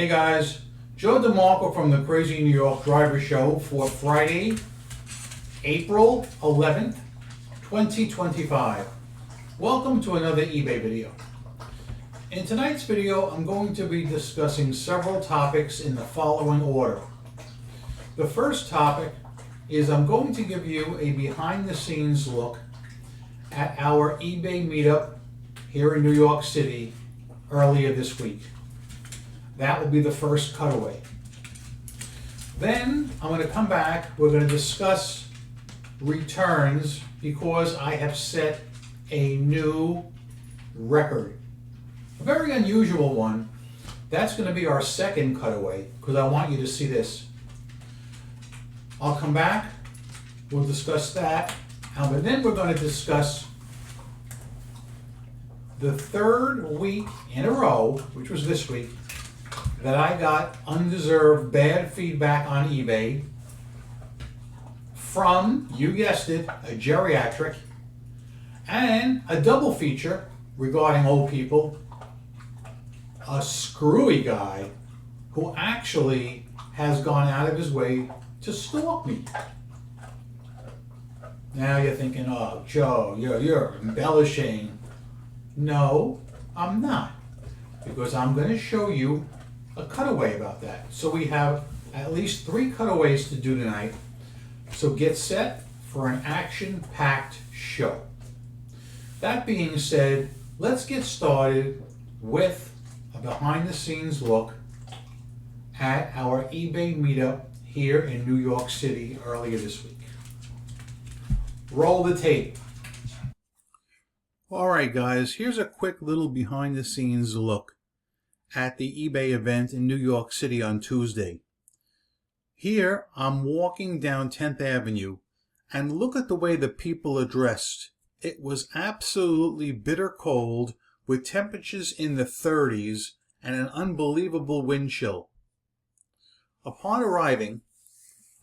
Hey guys, Joe DeMarco from the Crazy New York Driver Show for Friday, April 11th, 2025. Welcome to another eBay video. In tonight's video, I'm going to be discussing several topics in the following order. The first topic is I'm going to give you a behind-the-scenes look at our eBay meetup here in New York City earlier this week. That will be the first cutaway. Then I'm going to come back, we're going to discuss returns because I have set a new record. A very unusual one. That's going to be our second cutaway because I want you to see this. I'll come back, we'll discuss that, but then we're going to discuss the third week in a row, which was this week, that I got undeserved bad feedback on eBay from, you guessed it, a geriatric, and a double feature regarding old people, a screwy guy who actually has gone out of his way to stalk me. Now you're thinking, oh, Joe, you're embellishing. No, I'm not, because I'm going to show you a cutaway about that. So we have at least 3 cutaways to do tonight. So get set for an action-packed show. That being said, let's get started with a behind-the-scenes look at our eBay meetup here in New York City earlier this week. Roll the tape. All right, guys, here's a quick little behind-the-scenes look at the eBay event in New York City on Tuesday. Here, I'm walking down 10th Avenue, and look at the way the people are dressed. It was absolutely bitter cold, with temperatures in the 30s and an unbelievable wind chill. Upon arriving,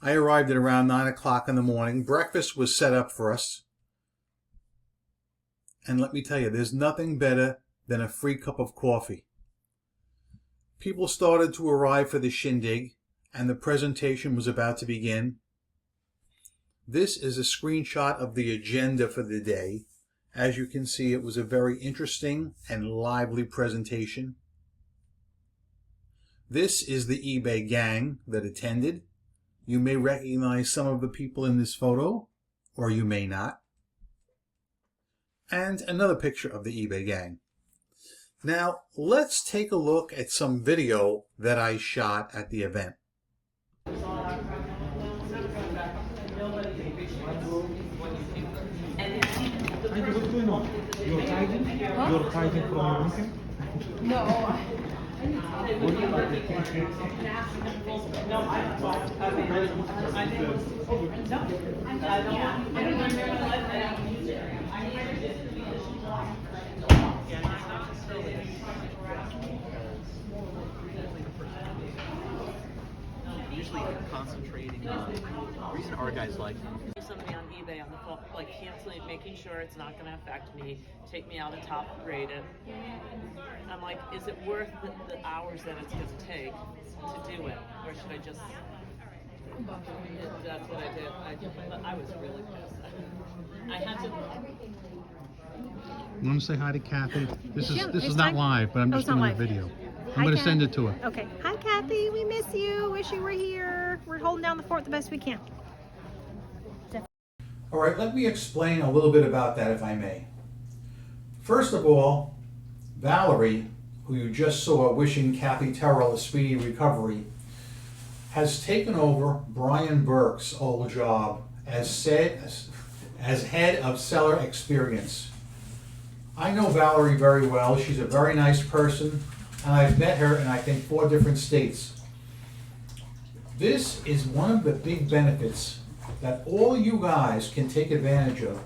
I arrived at around 9 o'clock in the morning. Breakfast was set up for us. And let me tell you, there's nothing better than a free cup of coffee. People started to arrive for the shindig, and the presentation was about to begin. This is a screenshot of the agenda for the day. As you can see, it was a very interesting and lively presentation. This is the eBay gang that attended. You may recognize some of the people in this photo, or you may not. And another picture of the eBay gang. Now, let's take a look at some video that I shot at the event. Hi, what's going on? You're hiding? Huh? You're hiding from your meeting? No. Usually concentrating on the reason our guys like somebody on eBay on the phone, like canceling, making sure it's not going to affect me, take me out and top grade it. I'm like, is it worth the hours that it's going to take to do it, or should I just? That's what I did. I was really pissed. I had to. You want to say hi to Kathy? This is not live, but I'm just doing a video. I'm going to send it to her. Okay. Hi, Kathy. We miss you. Wish you were here. We're holding down the fort the best we can. All right, let me explain a little bit about that, if I may. First of all, Valerie, who you just saw wishing Kathy Terrell a speedy recovery, has taken over Brian Burke's old job as head of seller experience. I know Valerie very well. She's a very nice person, and I've met her in, I think, 4 different states. This is one of the big benefits that all you guys can take advantage of,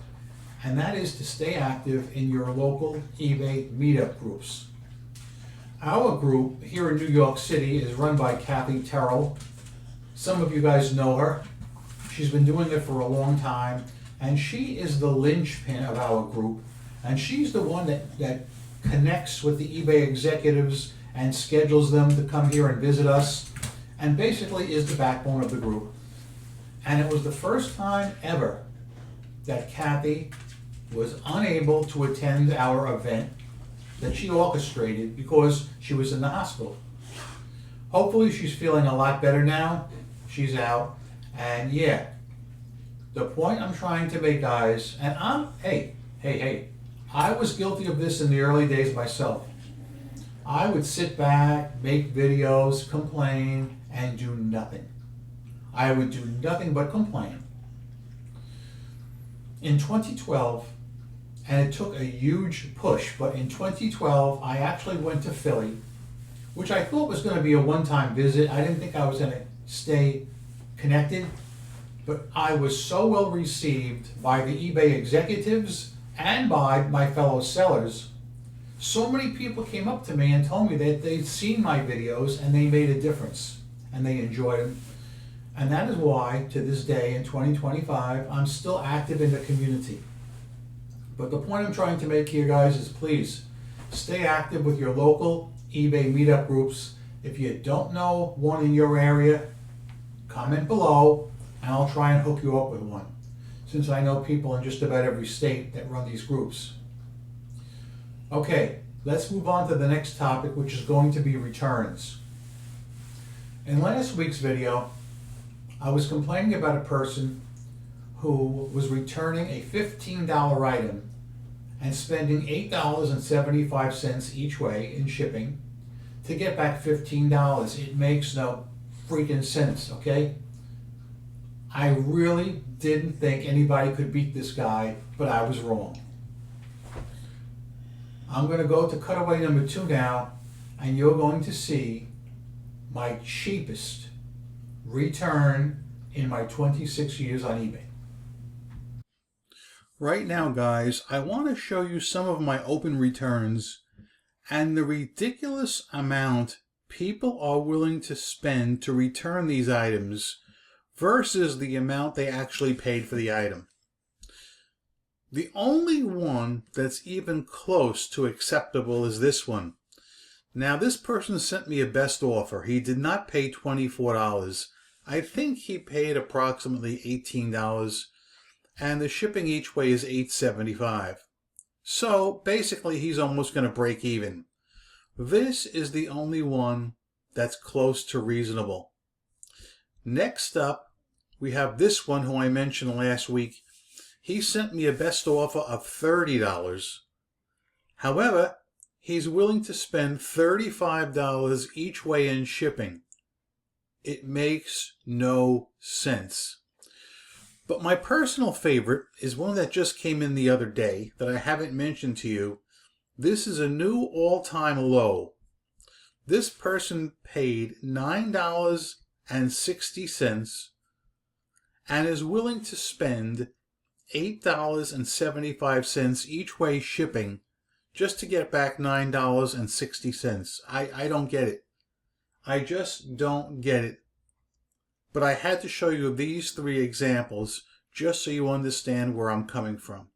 and that is to stay active in your local eBay meetup groups. Our group here in New York City is run by Kathy Terrell. Some of you guys know her. She's been doing it for a long time, and she is the linchpin of our group, and she's the one that connects with the eBay executives and schedules them to come here and visit us, and basically is the backbone of the group. And it was the first time ever that Kathy was unable to attend our event that she orchestrated because she was in the hospital. Hopefully she's feeling a lot better now. She's out. And yeah, the point I'm trying to make, guys, and hey, I was guilty of this in the early days myself. I would sit back, make videos, complain, and do nothing. I would do nothing but complain. In 2012, and it took a huge push, but in 2012, I actually went to Philly, which I thought was going to be a one-time visit. I didn't think I was going to stay connected, but I was so well received by the eBay executives and by my fellow sellers. So many people came up to me and told me that they'd seen my videos and they made a difference and they enjoyed them. And that is why, to this day in 2025, I'm still active in the community. But the point I'm trying to make here, guys, is please stay active with your local eBay meetup groups. If you don't know one in your area, comment below and I'll try and hook you up with one, since I know people in just about every state that run these groups. Okay, let's move on to the next topic, which is going to be returns. In last week's video, I was complaining about a person who was returning a $15 item and spending $8.75 each way in shipping to get back $15. It makes no freaking sense, okay? I really didn't think anybody could beat this guy, but I was wrong. I'm going to go to cutaway number 2 now, and you're going to see my cheapest return in my 26 years on eBay. Right now, guys, I want to show you some of my open returns and the ridiculous amount people are willing to spend to return these items versus the amount they actually paid for the item. The only one that's even close to acceptable is this one. Now, this person sent me a best offer. He did not pay $24. I think he paid approximately $18, and the shipping each way is $8.75. So basically, he's almost going to break even. This is the only one that's close to reasonable. Next up, we have this one who I mentioned last week. He sent me a best offer of $30. However, he's willing to spend $35 each way in shipping. It makes no sense. But my personal favorite is one that just came in the other day that I haven't mentioned to you. This is a new all-time low. This person paid $9.60 and is willing to spend $8.75 each way shipping just to get back $9.60. I don't get it. I just don't get it. But I had to show you these 3 examples just so you understand where I'm coming from.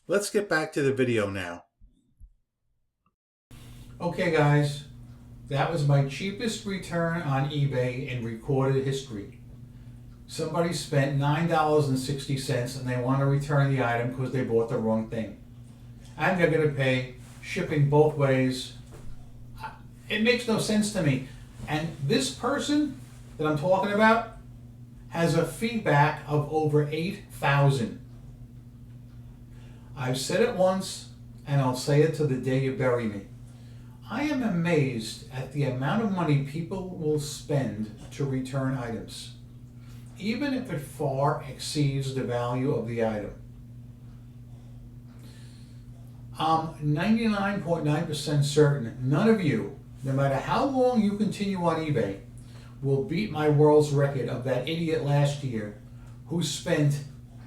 Let's get back to the video now. Okay, guys, that was my cheapest return on eBay in recorded history. Somebody spent $9.60 and they want to return the item because they bought the wrong thing. And they're going to pay shipping both ways. It makes no sense to me. And this person that I'm talking about has a feedback of over 8,000. I've said it once and I'll say it to the day you bury me. I am amazed at the amount of money people will spend to return items, even if it far exceeds the value of the item. I'm 99.9% certain none of you, no matter how long you continue on eBay, will beat my world's record of that idiot last year who spent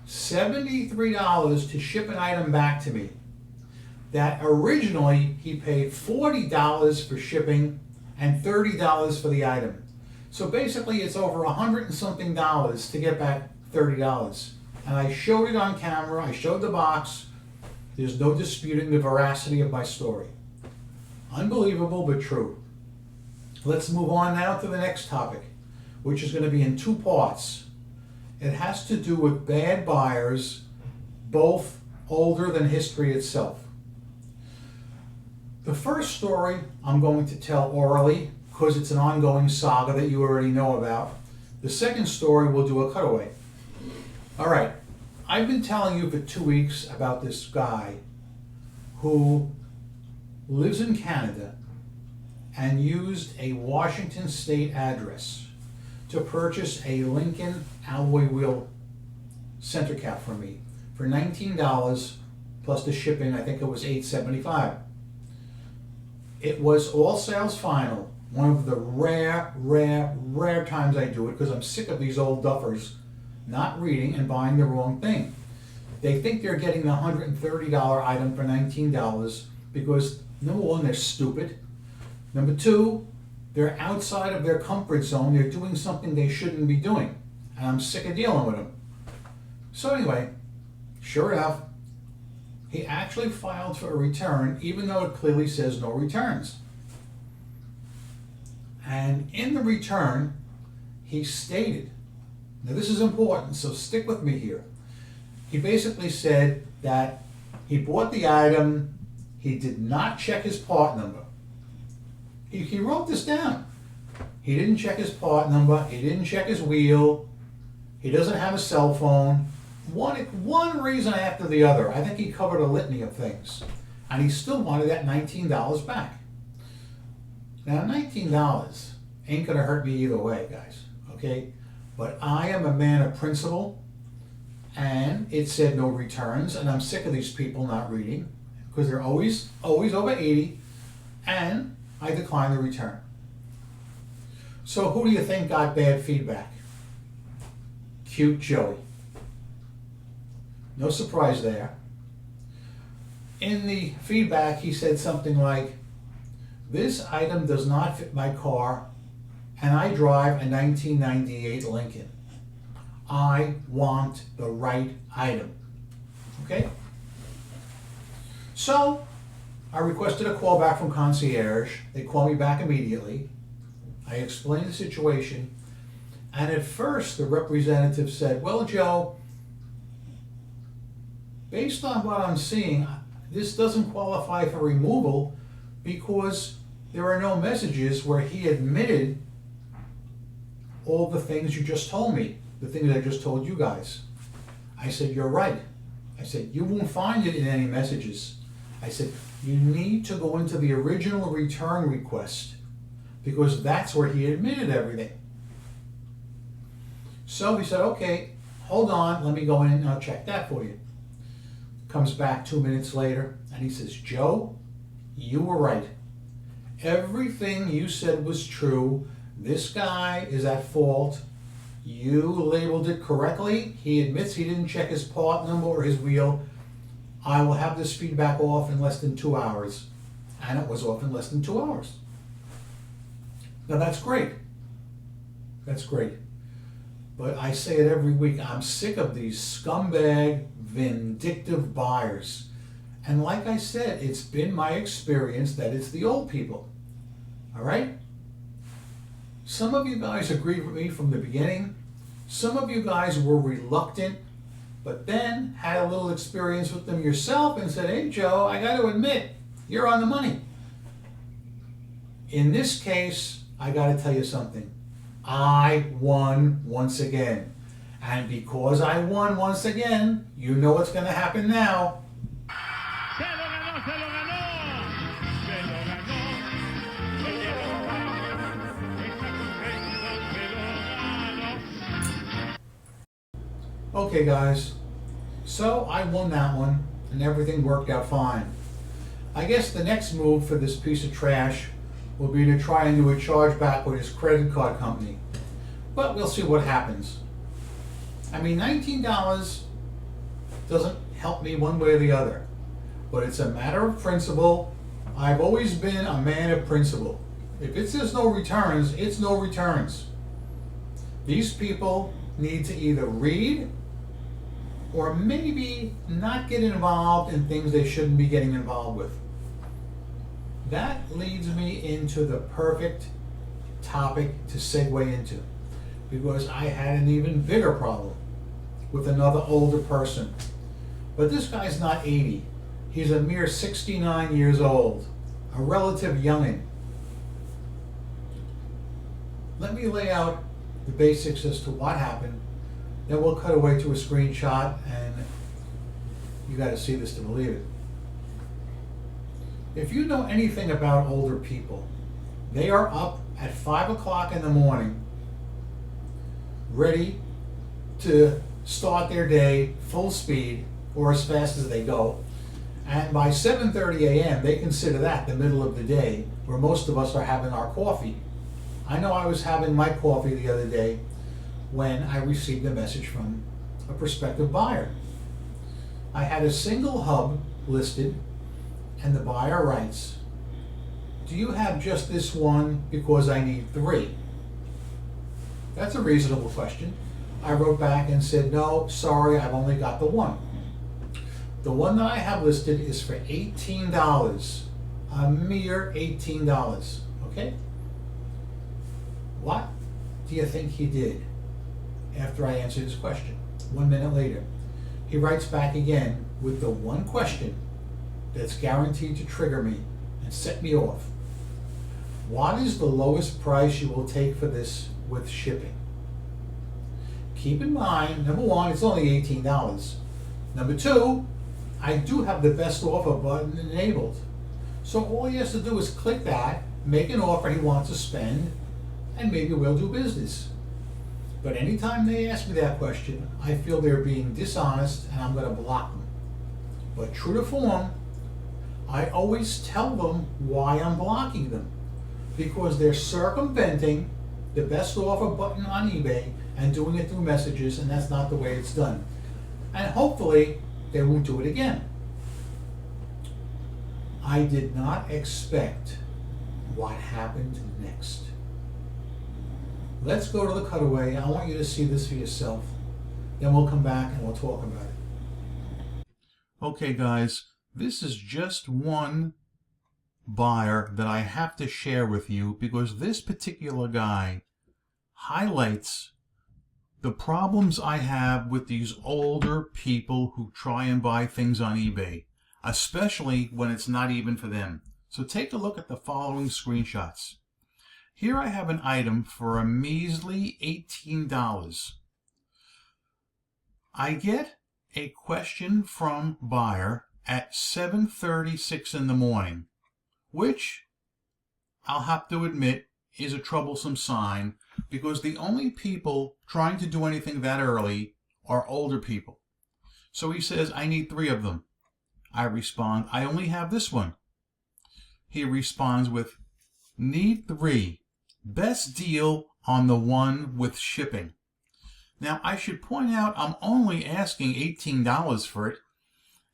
$73 to ship an item back to me. That originally he paid $40 for shipping and $30 for the item. So basically it's over $100 and something to get back $30. And I showed it on camera, I showed the box. There's no disputing the veracity of my story. Unbelievable but true. Let's move on now to the next topic, which is going to be in two parts. It has to do with bad buyers, both older than history itself. The first story I'm going to tell orally because it's an ongoing saga that you already know about. The second story we'll do a cutaway. All right, I've been telling you for 2 weeks about this guy who lives in Canada and used a Washington State address to purchase a Lincoln alloy wheel center cap for me for $19 plus the shipping. I think it was $8.75. It was all sales final. One of the rare times I do it because I'm sick of these old duffers not reading and buying the wrong thing. They think they're getting the $130 item for $19 because, number one, they're stupid. Number two, they're outside of their comfort zone. They're doing something they shouldn't be doing. And I'm sick of dealing with them. So anyway, sure enough, he actually filed for a return, even though it clearly says no returns. And in the return, he stated, now this is important, so stick with me here. He basically said that he bought the item, he did not check his part number. He wrote this down. He didn't check his part number, he didn't check his wheel, he doesn't have a cell phone. One reason after the other. I think he covered a litany of things. And he still wanted that $19 back. Now, $19 ain't gonna hurt me either way, guys, okay? But I am a man of principle, and it said no returns, and I'm sick of these people not reading, because they're always over 80, and I declined the return. So who do you think got bad feedback? Cute Joey. No surprise there. In the feedback, he said something like, this item does not fit my car, and I drive a 1998 Lincoln. I want the right item. Okay? So, I requested a call back from concierge. They called me back immediately. I explained the situation, and at first the representative said, well, Joe, based on what I'm seeing, this doesn't qualify for removal because there are no messages where he admitted all the things you just told me, the things I just told you guys. I said, you're right. I said, you won't find it in any messages. I said, you need to go into the original return request because that's where he admitted everything. So he said, okay, hold on, let me go in and I'll check that for you. Comes back 2 minutes later and he says, Joe, you were right. Everything you said was true. This guy is at fault. You labeled it correctly. He admits he didn't check his part number or his wheel. I will have this feedback off in less than 2 hours. And it was off in less than 2 hours. Now that's great. That's great. But I say it every week, I'm sick of these scumbag, vindictive buyers. And like I said, it's been my experience that it's the old people. All right? Some of you guys agreed with me from the beginning. Some of you guys were reluctant, but then had a little experience with them yourself and said, hey, Joe, I got to admit, you're on the money. In this case, I got to tell you something. I won once again. And because I won once again, you know what's going to happen now. Okay, guys, so I won that one, and everything worked out fine. I guess the next move for this piece of trash will be to try and do a chargeback with his credit card company. But we'll see what happens. I mean, $19 doesn't help me one way or the other, but it's a matter of principle. I've always been a man of principle. If it says no returns, it's no returns. These people need to either read or maybe not get involved in things they shouldn't be getting involved with. That leads me into the perfect topic to segue into, because I had an even bigger problem with another older person. But this guy's not 80. He's a mere 69 years old, a relative youngin'. Let me lay out the basics as to what happened, then we'll cut away to a screenshot, and you got to see this to believe it. If you know anything about older people, they are up at 5 o'clock in the morning, ready to start their day full speed, or as fast as they go. And by 7:30 a.m., they consider that the middle of the day, where most of us are having our coffee. I know I was having my coffee the other day when I received a message from a prospective buyer. I had a single hub listed, and the buyer writes, "Do you have just this one because I need 3?" That's a reasonable question. I wrote back and said, "No, sorry, I've only got the one. The one that I have listed is for $18, a mere $18, okay?" What do you think he did after I answered his question? 1 minute later, he writes back again with the one question that's guaranteed to trigger me and set me off. "What is the lowest price you will take for this with shipping?" Keep in mind, number one, it's only $18. Number two, I do have the best offer button enabled. So all he has to do is click that, make an offer he wants to spend, and maybe we'll do business. But anytime they ask me that question, I feel they're being dishonest and I'm going to block them. But true to form, I always tell them why I'm blocking them. Because they're circumventing the best offer button on eBay and doing it through messages, and that's not the way it's done. And hopefully they won't do it again. I did not expect what happened next. Let's go to the cutaway. I want you to see this for yourself. Then we'll come back and we'll talk about it. Okay, guys, this is just one buyer that I have to share with you, because this particular guy highlights the problems I have with these older people who try and buy things on eBay, especially when it's not even for them. So take a look at the following screenshots. Here I have an item for a measly $18. I get a question from buyer at 7:36 in the morning, which I'll have to admit is a troublesome sign, because the only people trying to do anything that early are older people. So he says, "I need 3 of them." I respond, "I only have this one." He responds with, "Need 3. Best deal on the one with shipping." Now, I should point out I'm only asking $18 for it,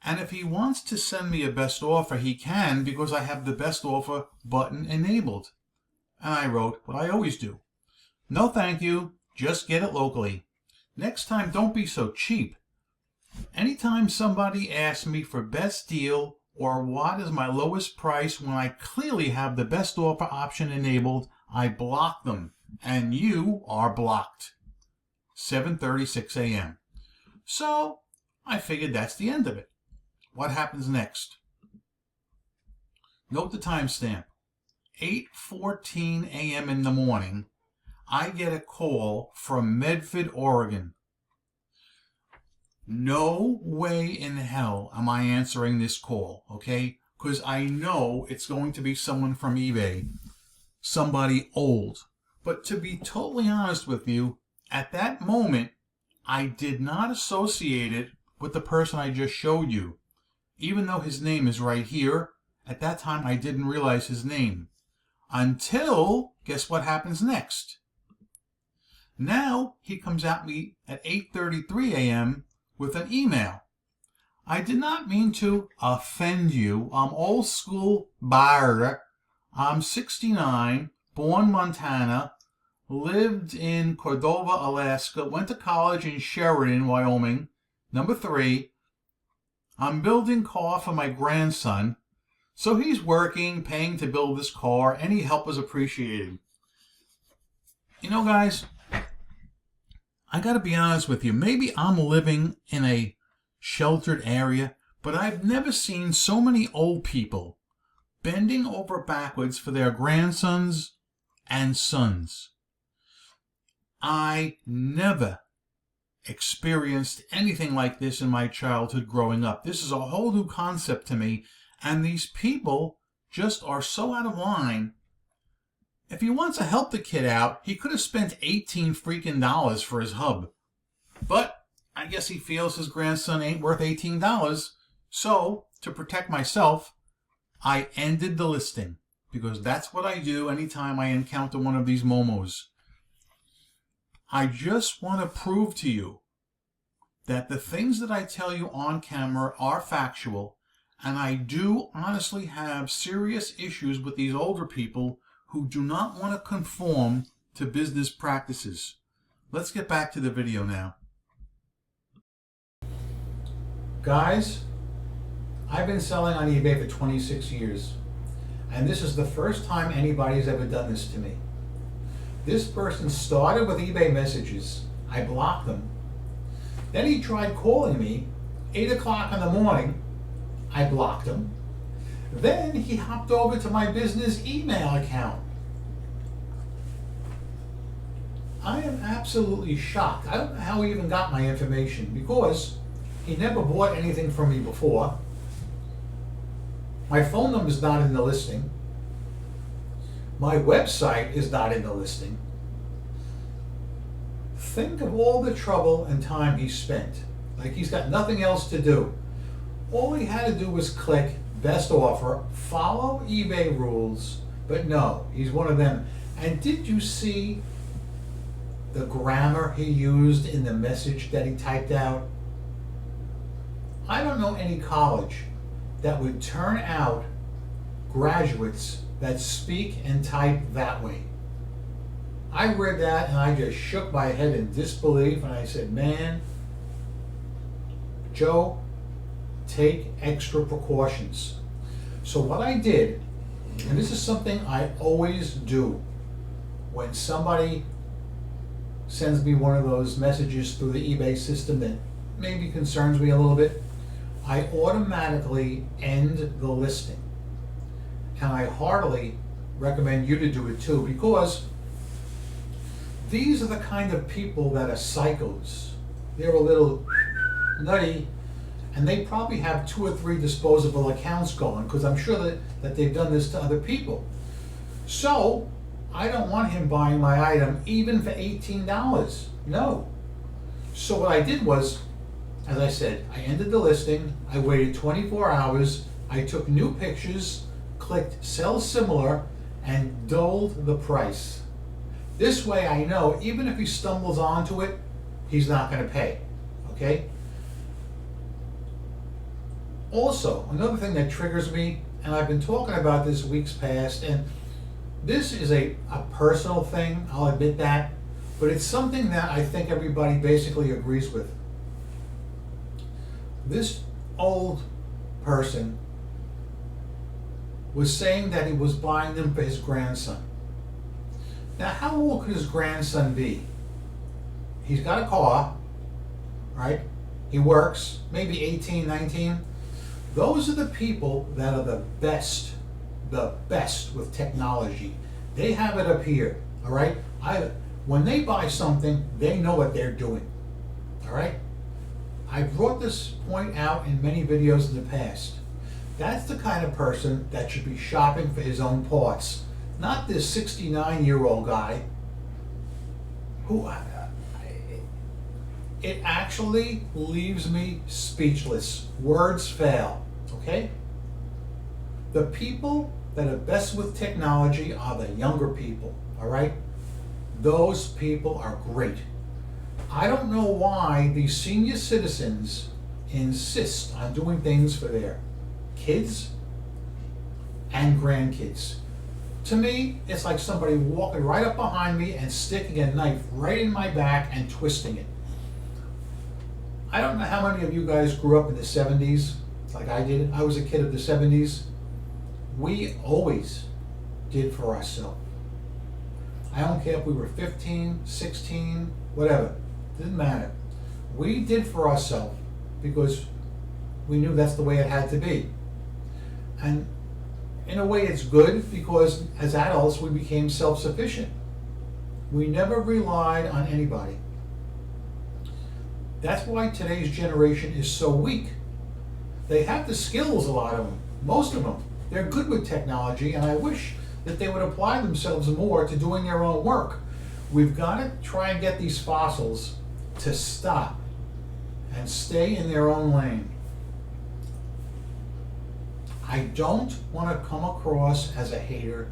and if he wants to send me a best offer, he can, because I have the best offer button enabled. And I wrote what I always do: "No thank you, just get it locally. Next time, don't be so cheap." Anytime somebody asks me for best deal or what is my lowest price when I clearly have the best offer option enabled, I block them, and you are blocked. 7:36 a.m. So I figured that's the end of it. What happens next? Note the timestamp. 8:14 a.m. in the morning, I get a call from Medford, Oregon. No way in hell am I answering this call, okay? Because I know it's going to be someone from eBay, somebody old. But to be totally honest with you, at that moment, I did not associate it with the person I just showed you. Even though his name is right here, at that time I didn't realize his name. Until, guess what happens next? Now he comes at me at 8:33 a.m. with an email. "I did not mean to offend you. I'm old school buyer. I'm 69, born Montana, lived in Cordova, Alaska, went to college in Sheridan, Wyoming. Number 3, I'm building car for my grandson. So he's working, paying to build this car. Any help is appreciated." You know, guys, I gotta be honest with you. Maybe I'm living in a sheltered area, but I've never seen so many old people bending over backwards for their grandsons and sons. I never experienced anything like this in my childhood growing up. This is a whole new concept to me, and these people just are so out of line. If he wants to help the kid out, he could have spent $18 freaking dollars for his hub. But I guess he feels his grandson ain't worth $18. So, to protect myself, I ended the listing, because that's what I do anytime I encounter one of these momos. I just want to prove to you that the things that I tell you on camera are factual, and I do honestly have serious issues with these older people who do not want to conform to business practices. Let's get back to the video now. Guys, I've been selling on eBay for 26 years, and this is the first time anybody's ever done this to me. This person started with eBay messages. I blocked them. Then he tried calling me 8 o'clock in the morning. I blocked him. Then he hopped over to my business email account. I am absolutely shocked. I don't know how he even got my information, because he never bought anything from me before. My phone number is not in the listing. My website is not in the listing. Think of all the trouble and time he spent. Like he's got nothing else to do. All he had to do was click best offer, follow eBay rules, but no, he's one of them. And did you see the grammar he used in the message that he typed out? I don't know any college that would turn out graduates that speak and type that way. I read that and I just shook my head in disbelief, and I said, man, Joe, take extra precautions. So what I did, and this is something I always do when somebody sends me one of those messages through the eBay system that maybe concerns me a little bit, I automatically end the listing. And I heartily recommend you to do it too, because these are the kind of people that are psychos. They're a little nutty, and they probably have 2 or 3 disposable accounts going, because I'm sure that they've done this to other people. So I don't want him buying my item even for $18. No. So what I did was, as I said, I ended the listing. I waited 24 hours. I took new pictures, clicked sell similar, and doled the price. This way I know even if he stumbles onto it, he's not going to pay. Okay? Also, another thing that triggers me, and I've been talking about this weeks past, and this is a personal thing, I'll admit that, but it's something that I think everybody basically agrees with. This old person was saying that he was buying them for his grandson. Now, how old could his grandson be? He's got a car, right? He works, maybe 18, 19. Those are the people that are the best with technology. They have it up here, all right? When they buy something, they know what they're doing, all right? I brought this point out in many videos in the past. That's the kind of person that should be shopping for his own parts, not this 69-year-old guy who it actually leaves me speechless. Words fail, okay? The people that are best with technology are the younger people, all right? Those people are great. I don't know why these senior citizens insist on doing things for their kids and grandkids. To me, it's like somebody walking right up behind me and sticking a knife right in my back and twisting it. I don't know how many of you guys grew up in the 70s like I did. I was a kid of the 70s. We always did for ourselves. I don't care if we were 15, 16, whatever. Didn't matter. We did for ourselves because we knew that's the way it had to be. And in a way it's good because as adults we became self-sufficient. We never relied on anybody. That's why today's generation is so weak. They have the skills, a lot of them, most of them. They're good with technology, and I wish that they would apply themselves more to doing their own work. We've got to try and get these fossils to stop and stay in their own lane. I don't want to come across as a hater.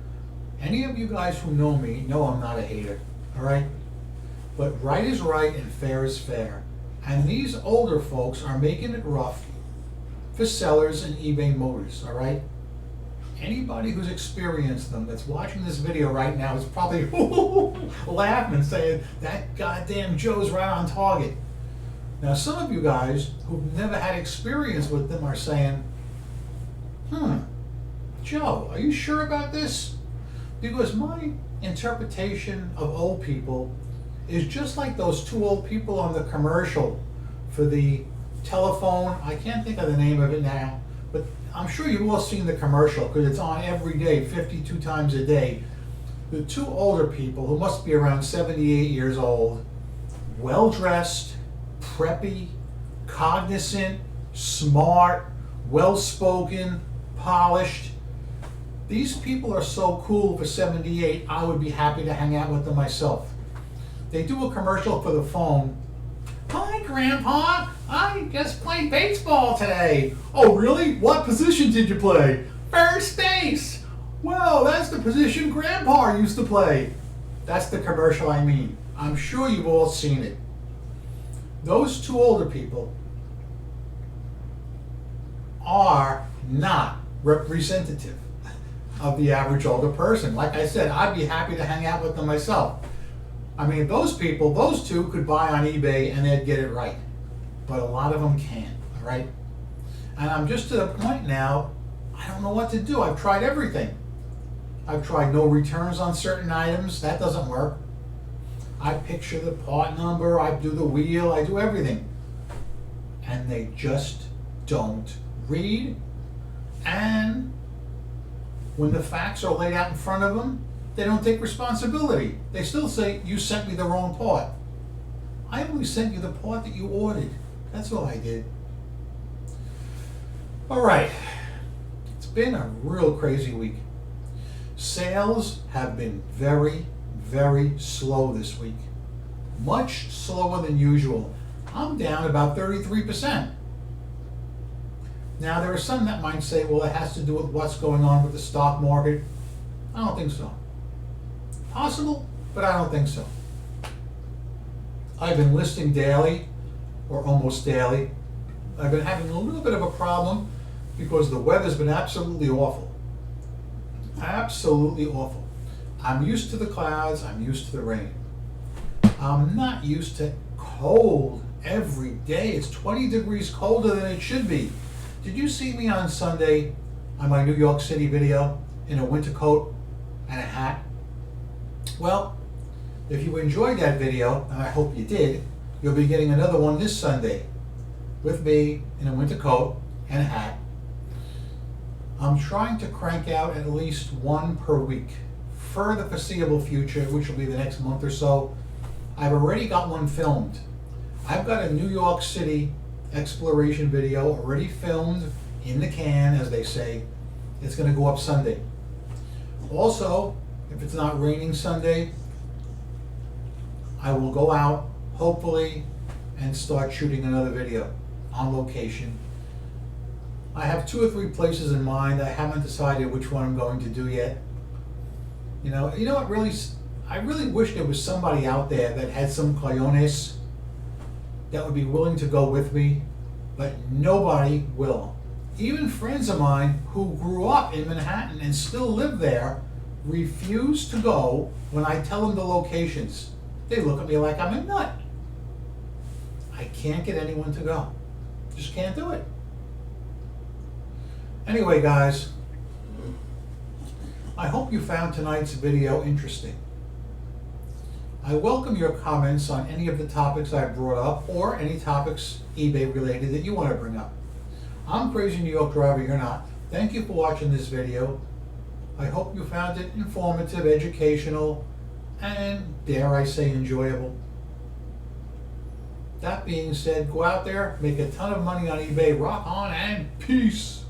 Any of you guys who know me know I'm not a hater, all right? But right is right and fair is fair. And these older folks are making it rough for sellers in eBay Motors, all right? Anybody who's experienced them that's watching this video right now is probably laughing and saying, that goddamn Joe's right on target. Now some of you guys who've never had experience with them are saying, Joe, are you sure about this? Because my interpretation of old people is just like those two old people on the commercial for the telephone. I can't think of the name of it now, but I'm sure you've all seen the commercial because it's on every day, 52 times a day. The two older people who must be around 78 years old, well-dressed, preppy, cognizant, smart, well-spoken, polished. These people are so cool for 78, I would be happy to hang out with them myself. They do a commercial for the phone. Hi, Grandpa. I just played baseball today. Oh, really? What position did you play? First base. Well, that's the position Grandpa used to play. That's the commercial I mean. I'm sure you've all seen it. Those two older people are not representative of the average older person. Like I said, I'd be happy to hang out with them myself. I mean, those people, those two could buy on eBay and they'd get it right. But a lot of them can't, all right? And I'm just to the point now, I don't know what to do. I've tried everything. I've tried no returns on certain items. That doesn't work. I picture the part number, I do the wheel, I do everything. And they just don't read. And when the facts are laid out in front of them, they don't take responsibility. They still say, you sent me the wrong part. I only sent you the part that you ordered. That's all I did. All right, it's been a real crazy week. Sales have been very, very slow this week. Much slower than usual. I'm down about 33%. Now, there are some that might say, well, it has to do with what's going on with the stock market. I don't think so. Possible, but I don't think so. I've been listing daily, or almost daily. I've been having a little bit of a problem because the weather's been absolutely awful. Absolutely awful. I'm used to the clouds, I'm used to the rain. I'm not used to cold every day. It's 20 degrees colder than it should be. Did you see me on Sunday on my New York City video in a winter coat and a hat? Well, if you enjoyed that video, and I hope you did, you'll be getting another one this Sunday with me in a winter coat and a hat. I'm trying to crank out at least one per week for the foreseeable future, which will be the next month or so. I've already got one filmed. I've got a New York City exploration video already filmed in the can, as they say. It's going to go up Sunday. Also, if it's not raining Sunday, I will go out, hopefully, and start shooting another video on location. I have 2 or 3 places in mind. I haven't decided which one I'm going to do yet. You know what really, I really wish there was somebody out there that had some cojones that would be willing to go with me, but nobody will. Even friends of mine who grew up in Manhattan and still live there refuse to go when I tell them the locations. They look at me like I'm a nut. I can't get anyone to go. Just can't do it. Anyway, guys, I hope you found tonight's video interesting. I welcome your comments on any of the topics I brought up or any topics eBay related that you want to bring up. I'm Crazy New York Driver, you're not. Thank you for watching this video. I hope you found it informative, educational, and dare I say enjoyable. That being said, go out there, make a ton of money on eBay, rock on, and peace!